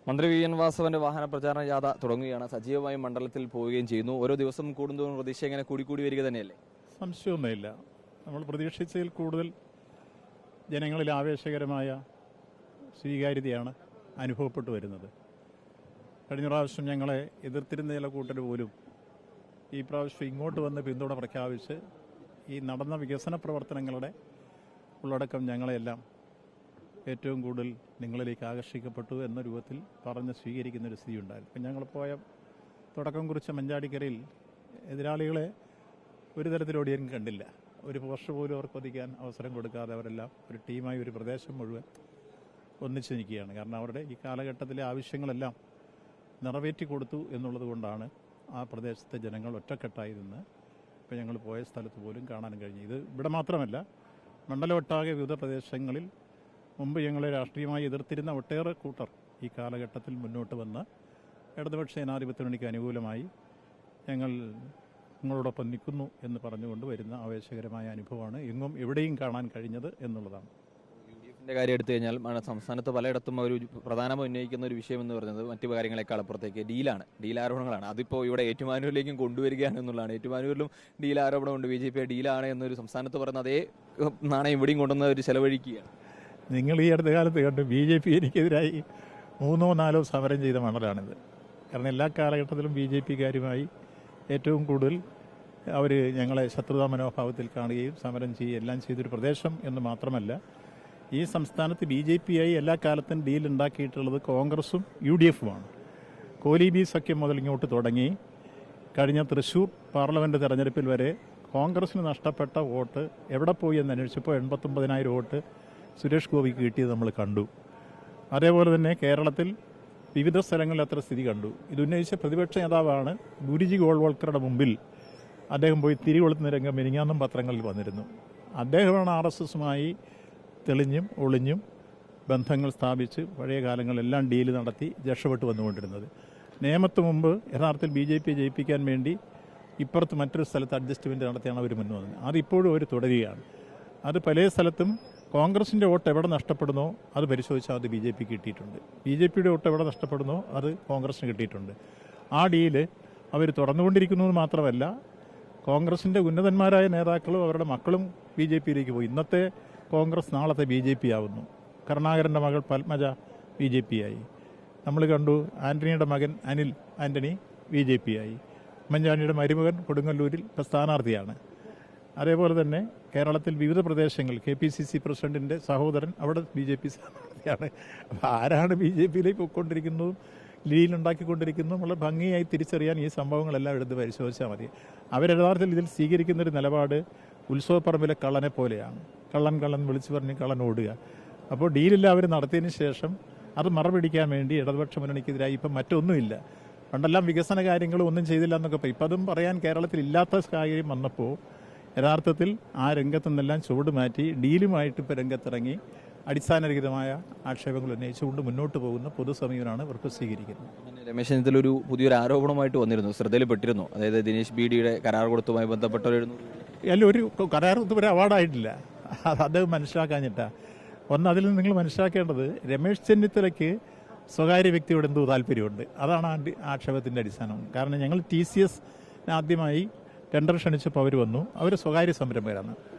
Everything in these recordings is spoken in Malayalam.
മന്ത്രി വി എൻ വാസവന്റെ വാഹന പ്രചാരണ ജാഥ തുടങ്ങുകയാണ്. സജീവമായി മണ്ഡലത്തിൽ പോവുകയും ചെയ്യുന്നു. ഓരോ ദിവസം കൂടുന്തോറും പ്രതീക്ഷ ഇങ്ങനെ കൂടിക്കൂടി വരിക തന്നെയല്ലേ? സംശയമൊന്നുമില്ല. നമ്മൾ പ്രതീക്ഷിച്ചതിൽ കൂടുതൽ ജനങ്ങളിൽ ആവേശകരമായ സ്വീകാര്യതയാണ് അനുഭവപ്പെട്ടു വരുന്നത്. കഴിഞ്ഞ പ്രാവശ്യം ഞങ്ങളെ എതിർത്തിരുന്ന ചില കൂട്ടർ പോലും ഈ പ്രാവശ്യം ഇങ്ങോട്ട് വന്ന് പിന്തുണ പ്രഖ്യാപിച്ച് ഈ നടന്ന വികസന പ്രവർത്തനങ്ങളുടെ ഉള്ളടക്കം ഞങ്ങളെല്ലാം ഏറ്റവും കൂടുതൽ നിങ്ങളിലേക്ക് ആകർഷിക്കപ്പെട്ടു എന്ന രൂപത്തിൽ പറഞ്ഞ് സ്വീകരിക്കുന്നൊരു സ്ഥിതി ഉണ്ടായിരുന്നു. ഇപ്പം ഞങ്ങൾ പോയ തുടക്കം കുറിച്ച മഞ്ചാടിക്കരയിൽ എതിരാളികളെ ഒരു തരത്തിലോടിയും കണ്ടില്ല. ഒരു പോസ്റ്റ് പോലും അവർക്ക് ഒതുക്കാൻ അവസരം കൊടുക്കാതെ അവരെല്ലാം ഒരു ടീമായി ഒരു പ്രദേശം മുഴുവൻ ഒന്നിച്ചു നിൽക്കുകയാണ്. കാരണം അവരുടെ ഈ കാലഘട്ടത്തിലെ ആവശ്യങ്ങളെല്ലാം നിറവേറ്റി കൊടുത്തു എന്നുള്ളത് കൊണ്ടാണ് ആ പ്രദേശത്തെ ജനങ്ങൾ ഒറ്റക്കെട്ടായി നിന്ന് ഇപ്പോൾ ഞങ്ങൾ പോയ സ്ഥലത്ത് പോലും കാണാൻ കഴിഞ്ഞു. ഇത് ഇവിടെ മാത്രമല്ല, മണ്ഡലമൊട്ടാകെ വിവിധ പ്രദേശങ്ങളിൽ മുമ്പ് ഞങ്ങളെ രാഷ്ട്രീയമായി എതിർത്തിരുന്ന ഒട്ടേറെ കൂട്ടർ ഈ കാലഘട്ടത്തിൽ മുന്നോട്ട് വന്ന് ഇടതുപക്ഷ ജനാധിപത്യ മുന്നണിക്ക് അനുകൂലമായി ഞങ്ങൾ നിങ്ങളോടൊപ്പം നിൽക്കുന്നു എന്ന് പറഞ്ഞുകൊണ്ട് വരുന്ന ആവേശകരമായ അനുഭവമാണ് എങ്ങും എവിടെയും കാണാൻ കഴിഞ്ഞത് എന്നുള്ളതാണ്. യുടെ കാര്യം എടുത്തു കഴിഞ്ഞാൽ സംസ്ഥാനത്ത് പലയിടത്തും ഒരു പ്രധാനമായി ഉന്നയിക്കുന്ന ഒരു വിഷയം എന്ന് പറയുന്നത് മറ്റു കാര്യങ്ങളെക്കാൾ അപ്പുറത്തേക്ക് ഡീലാരോപണങ്ങളാണ്. അതിപ്പോൾ ഇവിടെ ഏറ്റുമാനൂരിലേക്കും കൊണ്ടുവരികയാണ് എന്നുള്ളതാണ്. ഏറ്റുമാനൂരിലും ഡീൽ ആരോപണമുണ്ട്. BJP ഡീലാണ് എന്നൊരു സംസ്ഥാനത്ത് പറയുന്ന അതേ നാണയം ഇവിടെയും കൊണ്ടുവന്ന ഒരു ചെലവഴിക്കുകയാണ്. നിങ്ങൾ ഈ അടുത്ത കാലത്ത് കണ്ട് BJP എനിക്കെതിരായി 3 or 4 സമരം ചെയ്ത മണ്ഡലമാണിത്. കാരണം എല്ലാ കാലഘട്ടത്തിലും BJPക്കാരുമായി ഏറ്റവും കൂടുതൽ അവർ ഞങ്ങളെ ശത്രുതാ മനോഭാവത്തിൽ കാണുകയും സമരം ചെയ്യുകയും എല്ലാം ചെയ്തൊരു പ്രദേശം എന്ന് മാത്രമല്ല, ഈ സംസ്ഥാനത്ത് BJPയായി എല്ലാ കാലത്തും ഡീൽ ഉണ്ടാക്കിയിട്ടുള്ളത് കോൺഗ്രസും UDFുമാണ്. കോലീബി സഖ്യം മുതൽ ഇങ്ങോട്ട് തുടങ്ങി കഴിഞ്ഞ തൃശ്ശൂർ പാർലമെൻറ്റ് തെരഞ്ഞെടുപ്പിൽ വരെ കോൺഗ്രസിന് നഷ്ടപ്പെട്ട വോട്ട് എവിടെ പോയി എന്ന് അന്വേഷിച്ചപ്പോൾ 89,000 വോട്ട് സുരേഷ് ഗോപിക്ക് കിട്ടിയത് നമ്മൾ കണ്ടു. അതേപോലെ തന്നെ കേരളത്തിൽ വിവിധ സ്ഥലങ്ങളിൽ അത്ര സ്ഥിതി കണ്ടു. ഇതുന്നയിച്ച പ്രതിപക്ഷ നേതാവാണ് ഗുരുജി ഗോൾവൾക്കറുടെ മുമ്പിൽ അദ്ദേഹം പോയി തിരികൊളുത്തുന്ന രംഗം മിനിങ്ങാന്നും പത്രങ്ങളിൽ വന്നിരുന്നു. അദ്ദേഹമാണ് RSSുമായി തെളിഞ്ഞും ഒളിഞ്ഞും ബന്ധങ്ങൾ സ്ഥാപിച്ച് പഴയ കാലങ്ങളെല്ലാം ഡീല് നടത്തി രക്ഷപ്പെട്ടു വന്നുകൊണ്ടിരുന്നത്. നിയമത്ത് മുമ്പ് യഥാർത്ഥത്തിൽ BJP ജയിപ്പിക്കാൻ വേണ്ടി ഇപ്പുറത്ത് മറ്റൊരു സ്ഥലത്ത് അഡ്ജസ്റ്റ്മെൻറ്റ് നടത്തിയാണ് അവർ മുന്നോട്ട് വന്നത്. അതിപ്പോഴും അവർ തുടരുകയാണ്. അത് പല സ്ഥലത്തും കോൺഗ്രസിൻ്റെ വോട്ട് എവിടെ നഷ്ടപ്പെടുന്നോ അത് പരിശോധിച്ചാൽ അത് BJPക്ക് കിട്ടിയിട്ടുണ്ട്. BJPയുടെ വോട്ട് എവിടെ നഷ്ടപ്പെടുന്നോ അത് കോൺഗ്രസിന് കിട്ടിയിട്ടുണ്ട്. ആ ഡീല് അവർ തുറന്നുകൊണ്ടിരിക്കുന്നത് മാത്രമല്ല, കോൺഗ്രസിൻ്റെ ഉന്നതന്മാരായ നേതാക്കളും അവരുടെ മക്കളും BJPയിലേക്ക് പോയി. ഇന്നത്തെ കോൺഗ്രസ് നാളത്തെ BJP ആവുന്നു. കരുണാകരൻ്റെ മകൾ പത്മജ BJPയായി. നമ്മൾ കണ്ടു ആൻ്റണിയുടെ മകൻ അനിൽ ആൻ്റണി BJPയായി. ഉമ്മൻചാണ്ടിയുടെ മരുമകൻ കൊടുങ്ങല്ലൂരിൽ ഇപ്പോൾ സ്ഥാനാർത്ഥിയാണ്. അതേപോലെ തന്നെ കേരളത്തിൽ വിവിധ പ്രദേശങ്ങൾ KPCC പ്രസിഡന്റിൻ്റെ സഹോദരൻ അവിടെ BJP സ്ഥാനാർത്ഥിയാണ്. അപ്പോൾ ആരാണ് BJPയിലേക്ക് പോയിക്കൊണ്ടിരിക്കുന്നതും ലീലുണ്ടാക്കിക്കൊണ്ടിരിക്കുന്നതും വളരെ ഭംഗിയായി തിരിച്ചറിയാൻ ഈ സംഭവങ്ങളെല്ലാം എടുത്ത് പരിശോധിച്ചാൽ മതി. അവരയഥാർത്ഥത്തിൽ ഇതിൽ സ്വീകരിക്കുന്നൊരു നിലപാട് ഉത്സവപ്പറമ്പിലെ കള്ളനെ പോലെയാണ്. കള്ളൻ വിളിച്ചു പറഞ്ഞ് കള്ളൻ ഓടുക. അപ്പോൾ ഡീലില്ല അവർ നടത്തിയതിന് ശേഷം അത് മറപിടിക്കാൻ വേണ്ടി ഇടതുപക്ഷ മുന്നണിക്കെതിരായി ഇപ്പം മറ്റൊന്നുമില്ല. പണ്ടെല്ലാം വികസന കാര്യങ്ങൾ ഒന്നും ചെയ്തില്ല എന്നൊക്കെ ഇപ്പം അതും പറയാൻ കേരളത്തിൽ ഇല്ലാത്ത സാഹചര്യം വന്നപ്പോൾ യഥാർത്ഥത്തിൽ ആ രംഗത്തു നിന്നെല്ലാം ചുവട് മാറ്റി ഡീലുമായിട്ട് ഇപ്പോൾ രംഗത്തിറങ്ങി അടിസ്ഥാനരഹിതമായ ആക്ഷേപങ്ങൾ ഉന്നയിച്ചുകൊണ്ട് മുന്നോട്ട് പോകുന്ന പൊതുസമീപനമാണ് ഇവർക്ക് സ്വീകരിക്കുന്നത്. രമേശ് ചെന്നിത്തല ഒരു പുതിയൊരു ആരോപണമായിട്ട് വന്നിരുന്നു, ശ്രദ്ധയിൽപ്പെട്ടിരുന്നു. അതായത് ദിനേശ് BDയുടെ കരാർ കൊടുത്തുമായി ബന്ധപ്പെട്ട ഒരു കരാർ ഇതുവരെ അവാർഡായിട്ടില്ല. അത് അദ്ദേഹം മനസ്സിലാക്കാഞ്ഞിട്ടാ. അതിൽ നിന്ന് നിങ്ങൾ മനസ്സിലാക്കേണ്ടത് രമേശ് ചെന്നിത്തലയ്ക്ക് സ്വകാര്യ വ്യക്തിയോട് എന്തോ താല്പര്യമുണ്ട്. അതാണ് ആക്ഷേപത്തിൻ്റെ അടിസ്ഥാനം. കാരണം ഞങ്ങൾ TCS ആദ്യമായി ടെൻഡർ ക്ഷണിച്ചപ്പോൾ അവർ വന്നു. അവർ സ്വകാര്യ സംരംഭകരാണ്,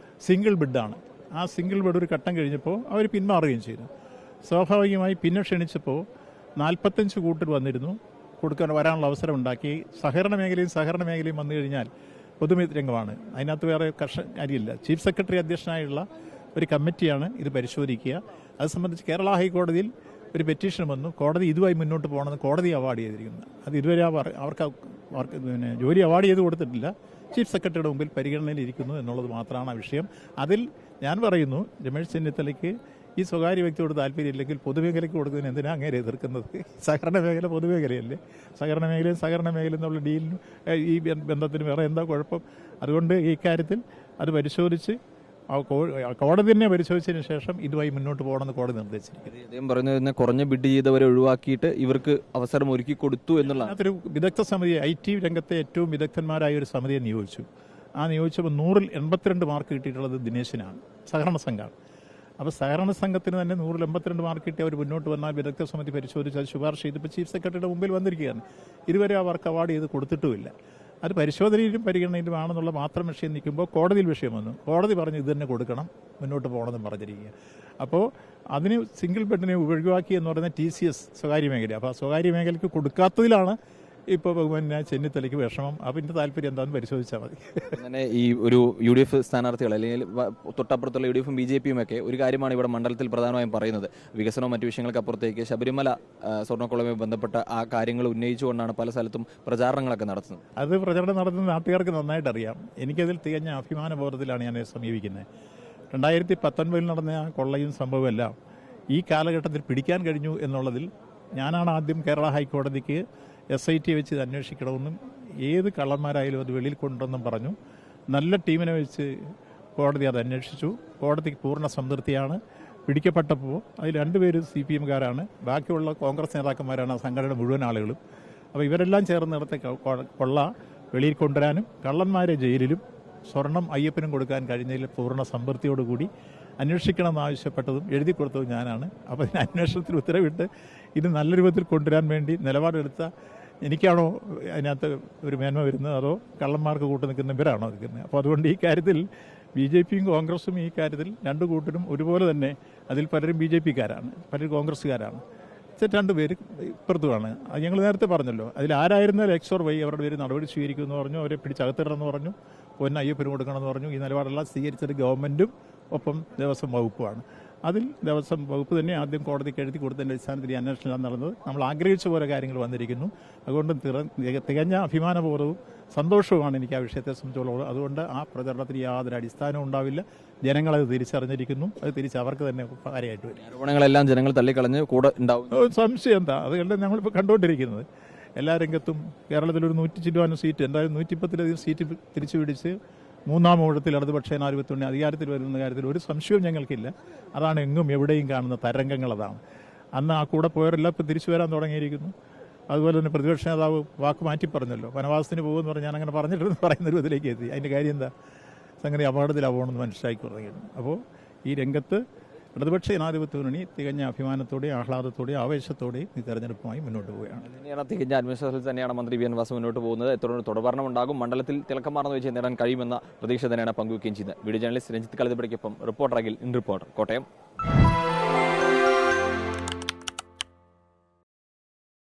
സിംഗിൾ ബിഡാണ്. ആ സിംഗിൾ ബിഡ് ഒരു ഘട്ടം കഴിഞ്ഞപ്പോൾ അവർ പിന്മാറുകയും ചെയ്തു. സ്വാഭാവികമായി പിന്നെ ക്ഷണിച്ചപ്പോൾ 45 കൂട്ടർ വന്നിരുന്നു, വരാനുള്ള അവസരം ഉണ്ടാക്കി. സഹകരണ മേഖലയും വന്നു കഴിഞ്ഞാൽ പൊതുരംഗമാണ്, അതിനകത്ത് വേറെ കാര്യമില്ല. ചീഫ് സെക്രട്ടറി അധ്യക്ഷനായുള്ള ഒരു കമ്മിറ്റിയാണ് ഇത് പരിശോധിക്കുക. അത് സംബന്ധിച്ച് കേരള ഹൈക്കോടതിയിൽ ഒരു പെറ്റീഷൻ വന്നു. കോടതി ഇതുമായി മുന്നോട്ട് പോകണമെന്ന് കോടതി അവാർഡ് ചെയ്തിരിക്കുന്നു. അത് ഇതുവരെ അവർക്ക് ജോലി അവാർഡ് ചെയ്ത് കൊടുത്തിട്ടില്ല. ചീഫ് സെക്രട്ടറിയുടെ മുമ്പിൽ പരിഗണനയിലിരിക്കുന്നു എന്നുള്ളത് മാത്രമാണ് ആ വിഷയം. അതിൽ ഞാൻ പറയുന്നു, രമേശ് ചെന്നിത്തലയ്ക്ക് ഈ സ്വകാര്യ വ്യക്തിയോട് താല്പര്യമില്ലെങ്കിൽ പൊതുമേഖലയ്ക്ക് കൊടുക്കുന്നതിന് എന്തിനാണ് അങ്ങനെ എതിർക്കുന്നത്? സഹകരണ മേഖല പൊതുമേഖലയല്ലേ? സഹകരണ മേഖല എന്നുള്ള ഡീലിനും ഈ ബന്ധത്തിന് വേറെ എന്താ കുഴപ്പം? അതുകൊണ്ട് ഈ കാര്യത്തിൽ അത് പരിശോധിച്ച് കോടതി തന്നെ പരിശോധിച്ചതിന് ശേഷം ഇതുമായി മുന്നോട്ട് പോകണമെന്ന് കോടതി നിർദ്ദേശിച്ചിരിക്കുന്നത്. അദ്ദേഹം പറയുന്നത് കുറഞ്ഞ ബിഡ് ചെയ്തവരെ ഒഴിവാക്കിയിട്ട് ഇവർക്ക് അവസരം ഒരുക്കി കൊടുത്തു എന്നുള്ളതാണ്. അതൊരു വിദഗ്ധ സമിതി, IT രംഗത്തെ ഏറ്റവും വിദഗ്ധന്മാരായ ഒരു സമിതിയെ നിയോഗിച്ചു. ആ നിയോഗിച്ചപ്പോൾ 100-ൽ 82 മാർക്ക് കിട്ടിയിട്ടുള്ളത് ദിനേശിനാണ്, സഹകരണ സംഘമാണ്. അപ്പോൾ സഹകരണ സംഘത്തിന് തന്നെ 182 മാർക്ക് കിട്ടി അവർ മുന്നോട്ട് വന്നാൽ വിദഗ്ധ സമിതി പരിശോധിച്ച് അത് ശുപാർശ ചെയ്തിപ്പോൾ ചീഫ് സെക്രട്ടറിയുടെ മുമ്പിൽ വന്നിരിക്കുകയാണ്. ഇതുവരെ അവർക്ക് അവാർഡ് ചെയ്ത് കൊടുത്തിട്ടുമില്ല. അത് പരിശോധനയിലും പരിഗണനയിലും ആണെന്നുള്ള മാത്രം വിഷയം നിൽക്കുമ്പോൾ കോടതിയിൽ വിഷയം വന്നു. കോടതി പറഞ്ഞു ഇത് തന്നെ കൊടുക്കണം, മുന്നോട്ട് പോകണമെന്ന് പറഞ്ഞിരിക്കുക. അപ്പോൾ അതിന് സിംഗിൾ ബെഡിനെ ഒഴിവാക്കി എന്ന് പറയുന്ന TCS സ്വകാര്യ മേഖല. അപ്പോൾ ആ സ്വകാര്യ മേഖലയ്ക്ക് കൊടുക്കാത്തതിലാണ് ഇപ്പോൾ പിന്നെ ചെന്നിത്തലയ്ക്ക് വിഷമം. അതിൻ്റെ താല്പര്യം എന്താണെന്ന് പരിശോധിച്ചാൽ മതി. അങ്ങനെ ഈ ഒരു UDF സ്ഥാനാർത്ഥികൾ അല്ലെങ്കിൽ തൊട്ടപ്പുറത്തുള്ള UDF-ഉം BJP-യും ഒക്കെ ഒരു കാര്യമാണ് ഇവിടെ മണ്ഡലത്തിൽ പ്രധാനമായും പറയുന്നത്. വികസനവും മറ്റു വിഷയങ്ങൾക്കപ്പുറത്തേക്ക് ശബരിമല സ്വർണ്ണക്കൊള്ളയുമായി ബന്ധപ്പെട്ട ആ കാര്യങ്ങൾ ഉന്നയിച്ചുകൊണ്ടാണ് പല സ്ഥലത്തും പ്രചാരണങ്ങളൊക്കെ നടത്തുന്നത്. അത് പ്രചരണം നടത്തുന്ന നാട്ടുകാർക്ക് നന്നായിട്ട് അറിയാം. എനിക്കതിൽ തികഞ്ഞ അഭിമാനബോധത്തിലാണ് ഞാൻ സമീപിക്കുന്നത്. 2019 നടന്ന ആ കൊള്ളയും സംഭവമെല്ലാം ഈ കാലഘട്ടത്തിൽ പിടിക്കാൻ കഴിഞ്ഞു എന്നുള്ളതിൽ ഞാനാണ് ആദ്യം കേരള ഹൈക്കോടതിക്ക് SIT വെച്ച് ഇത് അന്വേഷിക്കണമെന്നും ഏത് കള്ളന്മാരായാലും അത് വെളിയിൽ കൊണ്ടുവന്നും പറഞ്ഞു. നല്ല ടീമിനെ വെച്ച് കോടതി അത് അന്വേഷിച്ചു. കോടതിക്ക് പൂർണ്ണ സംതൃപ്തിയാണ്. പിടിക്കപ്പെട്ടപ്പോൾ അതിൽ 2 പേര് CPM-കാരാണ്, ബാക്കിയുള്ള കോൺഗ്രസ് നേതാക്കന്മാരാണ് ആ സംഘടനയുടെ മുഴുവൻ ആളുകളും. അപ്പോൾ ഇവരെല്ലാം ചേർന്ന് നടത്തിയ കൊള്ള വെളിയിൽ കൊണ്ടുവരാനും കള്ളന്മാരെ ജയിലിലും സ്വർണം അയ്യപ്പനും കൊടുക്കാൻ കഴിഞ്ഞതിൽ പൂർണ്ണ സംതൃപ്തിയോടുകൂടി അന്വേഷിക്കണമെന്ന് ആവശ്യപ്പെട്ടതും എഴുതി കൊടുത്തതും ഞാനാണ്. അപ്പോൾ ഇതിന് അന്വേഷണത്തിൽ ഉത്തരവിട്ട് ഇത് നല്ല രൂപത്തിൽ കൊണ്ടുവരാൻ വേണ്ടി നിലപാടെടുത്ത എനിക്കാണോ അതിനകത്ത് ഒരു മേന്മ വരുന്നത്, അതോ കള്ളന്മാർക്ക് കൂട്ടു നിൽക്കുന്ന ഇവരാണോ നിൽക്കുന്നത്? അപ്പോൾ അതുകൊണ്ട് ഈ കാര്യത്തിൽ BJP-യും കോൺഗ്രസും ഈ കാര്യത്തിൽ 2 കൂട്ടരും ഒരുപോലെ തന്നെ, അതിൽ പലരും BJP-കാരാണ്, പലരും കോൺഗ്രസ്സുകാരാണ്, 2 പേര് ഇപ്പുറത്തുമാണ്. അത് ഞങ്ങൾ നേരത്തെ പറഞ്ഞല്ലോ. അതിൽ ആരായിരുന്നാലും X or Y അവരുടെ പേര് നടപടി സ്വീകരിക്കുമെന്ന് പറഞ്ഞു, അവരെ പിടിച്ചകത്തിടണമെന്ന് പറഞ്ഞു, അയ്യപ്പന് കൊടുക്കണമെന്ന് പറഞ്ഞു. ഈ നിലപാടെല്ലാം സ്വീകരിച്ചത് ഗവൺമെൻറ്റും ഒപ്പം ദേവസ്വം വകുപ്പുമാണ്. അതിൽ ദേവസ്വം വകുപ്പ് തന്നെ ആദ്യം കോടതിക്ക് എഴുതി കൊടുത്തതിൻ്റെ അടിസ്ഥാനത്തിൽ ഈ അന്വേഷണം നടന്നത്. നമ്മൾ ആഗ്രഹിച്ച പോലെ കാര്യങ്ങൾ വന്നിരിക്കുന്നു. അതുകൊണ്ട് തികഞ്ഞ അഭിമാനബോധവും സന്തോഷവുമാണ് എനിക്ക് ആ വിഷയത്തെ സംബന്ധിച്ചുള്ളത്. അതുകൊണ്ട് ആ പ്രചരണത്തിന് യാതൊരു അടിസ്ഥാനവും ഉണ്ടാവില്ല. ജനങ്ങളത് തിരിച്ചറിഞ്ഞിരിക്കുന്നു. അത് തിരിച്ച് അവർക്ക് തന്നെ കാര്യമായിട്ട് വരും. ആരോപണങ്ങളെല്ലാം ജനങ്ങൾ തള്ളിക്കളഞ്ഞ് കൂടെ ഉണ്ടാവും. സംശയം എന്താ? അതുകൊണ്ട് ഞങ്ങളിപ്പോൾ കണ്ടുകൊണ്ടിരിക്കുന്നത് എല്ലാ രംഗത്തും കേരളത്തിലൊരു 100 ചില്ലുവാനും സീറ്റ്, എന്തായാലും 110-ലധികം സീറ്റ് തിരിച്ചു പിടിച്ച് 3-ാം ഊഴത്തിൽ ഇടതുപക്ഷ ജനാധിപത്യം അധികാരത്തിൽ വരുന്ന കാര്യത്തിൽ ഒരു സംശയവും ഞങ്ങൾക്കില്ല. അതാണ് എങ്ങും എവിടെയും കാണുന്ന തരംഗങ്ങൾ. അതാണ് അന്ന് ആ കൂടെ പോയവരെല്ലാം ഇപ്പോൾ തിരിച്ചു വരാൻ തുടങ്ങിയിരിക്കുന്നു. അതുപോലെ തന്നെ പ്രതിപക്ഷ നേതാവ് വാക്ക് മാറ്റി പറഞ്ഞല്ലോ, വനവാസത്തിന് പോകുമെന്ന് പറഞ്ഞ് ഞാനങ്ങനെ പറഞ്ഞിട്ടെന്ന് പറയുന്ന രൂപത്തിലേക്ക് എത്തി. അതിൻ്റെ കാര്യം എന്താ? സംഗതി അപകടത്തിലാവണമെന്ന് മനസ്സിലാക്കി തുടങ്ങിയിരുന്നു. അപ്പോൾ ഈ രംഗത്ത് ഇടതുപക്ഷ ജനാധിപത്യ മുന്നണി തികഞ്ഞ അഭിമാനത്തോടെയും ആഹ്ലാദത്തോടെയും ആവേശത്തോടെയും ഈ തെരഞ്ഞെടുപ്പുമായി മുന്നോട്ട് പോവുകയാണ്. തികഞ്ഞ ആത്മവിശ്വാസത്തിൽ തന്നെയാണ് മന്ത്രി VN വാസു മുന്നോട്ട് പോകുന്നത്. തുടർഭരണം ഉണ്ടാകും, മണ്ഡലത്തിൽ തിളക്കം മാറുന്ന വിജയം നേടാൻ കഴിയുമെന്ന പ്രതീക്ഷ തന്നെയാണ് പങ്കുവയ്ക്കുകയും ചെയ്യുന്നത്. വീഡിയോ ജേർണലിസ്റ്റ് രഞ്ജിത്ത് കളത്തിപ്പടിക്കൊപ്പം reporter Akhil, in reporter, Kottayam.